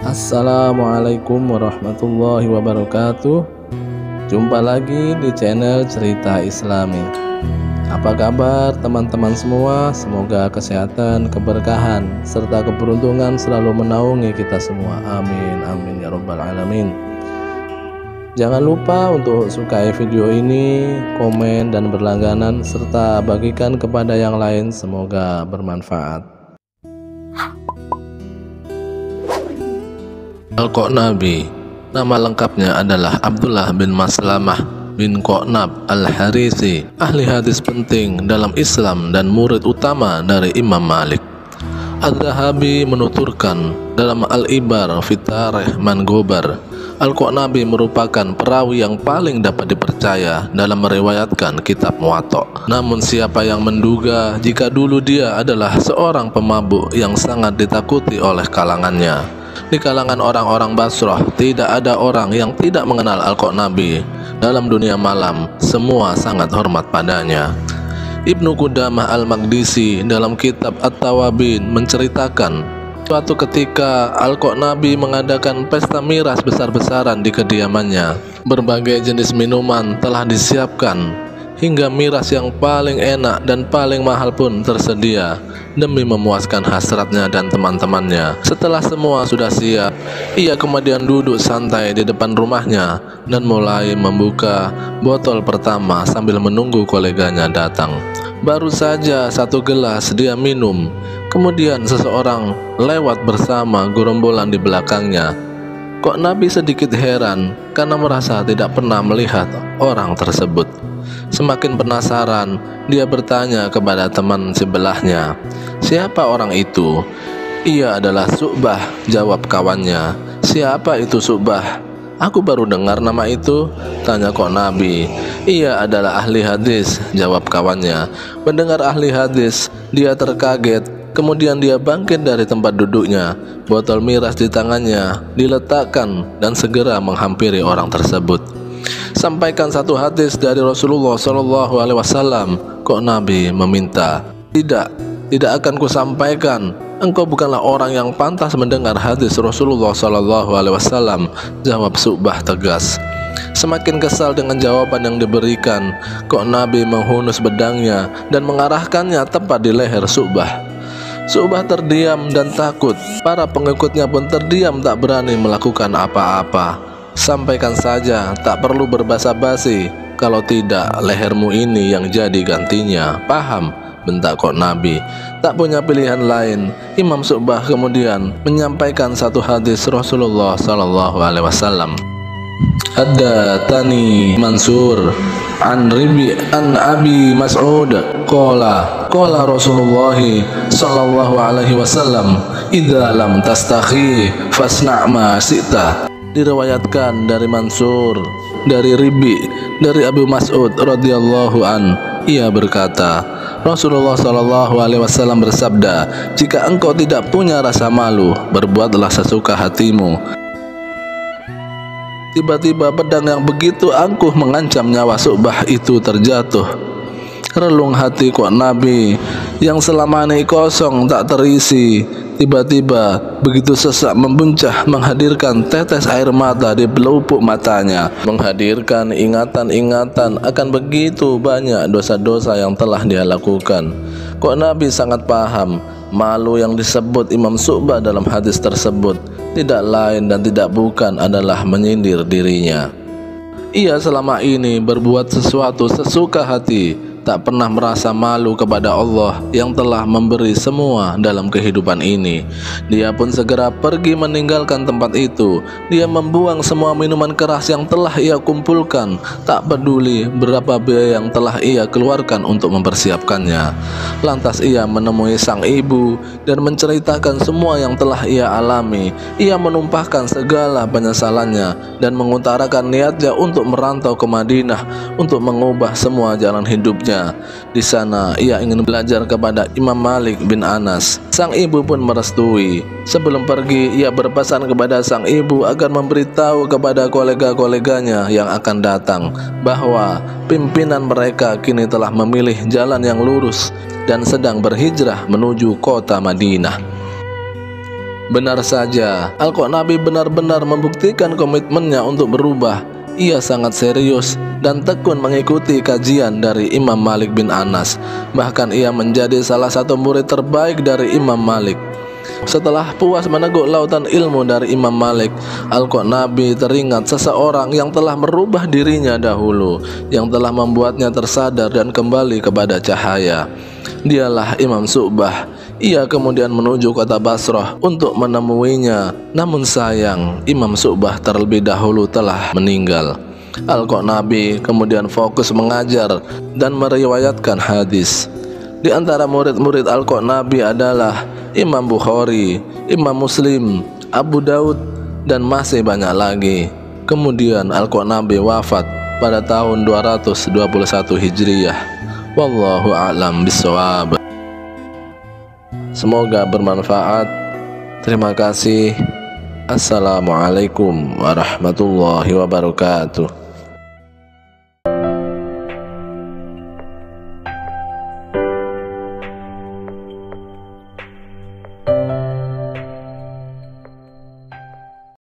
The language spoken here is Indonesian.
Assalamualaikum warahmatullahi wabarakatuh. Jumpa lagi di channel Cerita Islami. Apa kabar teman-teman semua? Semoga kesehatan, keberkahan, serta keberuntungan selalu menaungi kita semua. Amin, amin ya rabbal alamin. Jangan lupa untuk sukai video ini, komen dan berlangganan, serta bagikan kepada yang lain. Semoga bermanfaat. Al-Qanabi, nama lengkapnya adalah Abdullah bin Maslamah bin Qanab Al-Harisi, ahli hadis penting dalam Islam dan murid utama dari Imam Malik. Adz-Dzahabi menuturkan dalam Al-Ibar fi Tarikh Man Gobar, Al-Qanabi merupakan perawi yang paling dapat dipercaya dalam meriwayatkan kitab Muwatta. Namun siapa yang menduga jika dulu dia adalah seorang pemabuk yang sangat ditakuti oleh kalangannya. Di kalangan orang-orang Basrah tidak ada orang yang tidak mengenal Al-Qanabi. Dalam dunia malam semua sangat hormat padanya. Ibnu Qudamah Al-Maqdisi dalam kitab At-Tawabin menceritakan, suatu ketika Al-Qanabi mengadakan pesta miras besar-besaran di kediamannya. Berbagai jenis minuman telah disiapkan, hingga miras yang paling enak dan paling mahal pun tersedia demi memuaskan hasratnya dan teman-temannya. Setelah semua sudah siap, ia kemudian duduk santai di depan rumahnya dan mulai membuka botol pertama sambil menunggu koleganya datang. Baru saja satu gelas dia minum, kemudian seseorang lewat bersama gerombolan di belakangnya. Qanabi sedikit heran karena merasa tidak pernah melihat orang tersebut. Semakin penasaran, dia bertanya kepada teman sebelahnya, "Siapa orang itu?" "Ia adalah Syu'bah," jawab kawannya. "Siapa itu Syu'bah? Aku baru dengar nama itu," tanya Qanabi. "Ia adalah ahli hadis," jawab kawannya. Mendengar ahli hadis, dia terkaget. Kemudian dia bangkit dari tempat duduknya. Botol miras di tangannya diletakkan dan segera menghampiri orang tersebut. "Sampaikan satu hadis dari Rasulullah SAW." Qanabi meminta. Tidak akan kusampaikan. Engkau bukanlah orang yang pantas mendengar hadis Rasulullah SAW, jawab Syu'bah tegas. Semakin kesal dengan jawaban yang diberikan, Qanabi menghunus pedangnya dan mengarahkannya tepat di leher Syu'bah. Syu'bah terdiam dan takut. Para pengikutnya pun terdiam, tak berani melakukan apa-apa. "Sampaikan saja, tak perlu berbasa-basi. Kalau tidak, lehermu ini yang jadi gantinya. Paham?" bentak Qanabi. Tak punya pilihan lain, Imam Syu'bah kemudian menyampaikan satu hadis Rasulullah SAW. "Haddatsani Mansur an Ribi an Abi Mas'ud qala Rasulullah sallallahu alaihi wasallam, idza lam tastakhi fasna' ma syi'ta." Diriwayatkan dari Mansur, dari Ribi, dari Abu Mas'ud radhiyallahu an, ia berkata, Rasulullah sallallahu alaihi wasallam bersabda, "Jika engkau tidak punya rasa malu, berbuatlah sesuka hatimu." Tiba-tiba pedang yang begitu angkuh mengancam nyawa Syu'bah itu terjatuh. Relung hati Qanabi yang selama ini kosong tak terisi, tiba-tiba begitu sesak membuncah, menghadirkan tetes air mata di pelupuk matanya, menghadirkan ingatan-ingatan akan begitu banyak dosa-dosa yang telah dia lakukan. Qanabi sangat paham malu yang disebut Imam Syu'bah dalam hadis tersebut tidak lain dan tidak bukan adalah menyindir dirinya. Ia selama ini berbuat sesuatu sesuka hati, tak pernah merasa malu kepada Allah yang telah memberi semua dalam kehidupan ini. Dia pun segera pergi meninggalkan tempat itu. Dia membuang semua minuman keras yang telah ia kumpulkan, tak peduli berapa biaya yang telah ia keluarkan untuk mempersiapkannya. Lantas ia menemui sang ibu dan menceritakan semua yang telah ia alami. Ia menumpahkan segala penyesalannya dan mengutarakan niatnya untuk merantau ke Madinah untuk mengubah semua jalan hidupnya. Di sana ia ingin belajar kepada Imam Malik bin Anas. Sang ibu pun merestui. Sebelum pergi, ia berpesan kepada sang ibu agar memberitahu kepada kolega-koleganya yang akan datang bahwa pimpinan mereka kini telah memilih jalan yang lurus dan sedang berhijrah menuju kota Madinah. Benar saja, Al-Qanabi benar-benar membuktikan komitmennya untuk berubah. Ia sangat serius dan tekun mengikuti kajian dari Imam Malik bin Anas. Bahkan ia menjadi salah satu murid terbaik dari Imam Malik. Setelah puas meneguk lautan ilmu dari Imam Malik, Al-Qanabi teringat seseorang yang telah merubah dirinya dahulu, yang telah membuatnya tersadar dan kembali kepada cahaya. Dialah Imam Syu'bah. Ia kemudian menuju kota Basrah untuk menemuinya. Namun sayang, Imam Syu'bah terlebih dahulu telah meninggal. Al-Qanabi kemudian fokus mengajar dan meriwayatkan hadis. Di antara murid-murid Al-Qanabi adalah Imam Bukhari, Imam Muslim, Abu Daud, dan masih banyak lagi. Kemudian Al-Qanabi wafat pada tahun 221 Hijriyah. Wallahu a'lam bishawab. Semoga bermanfaat. Terima kasih. Assalamualaikum warahmatullahi wabarakatuh.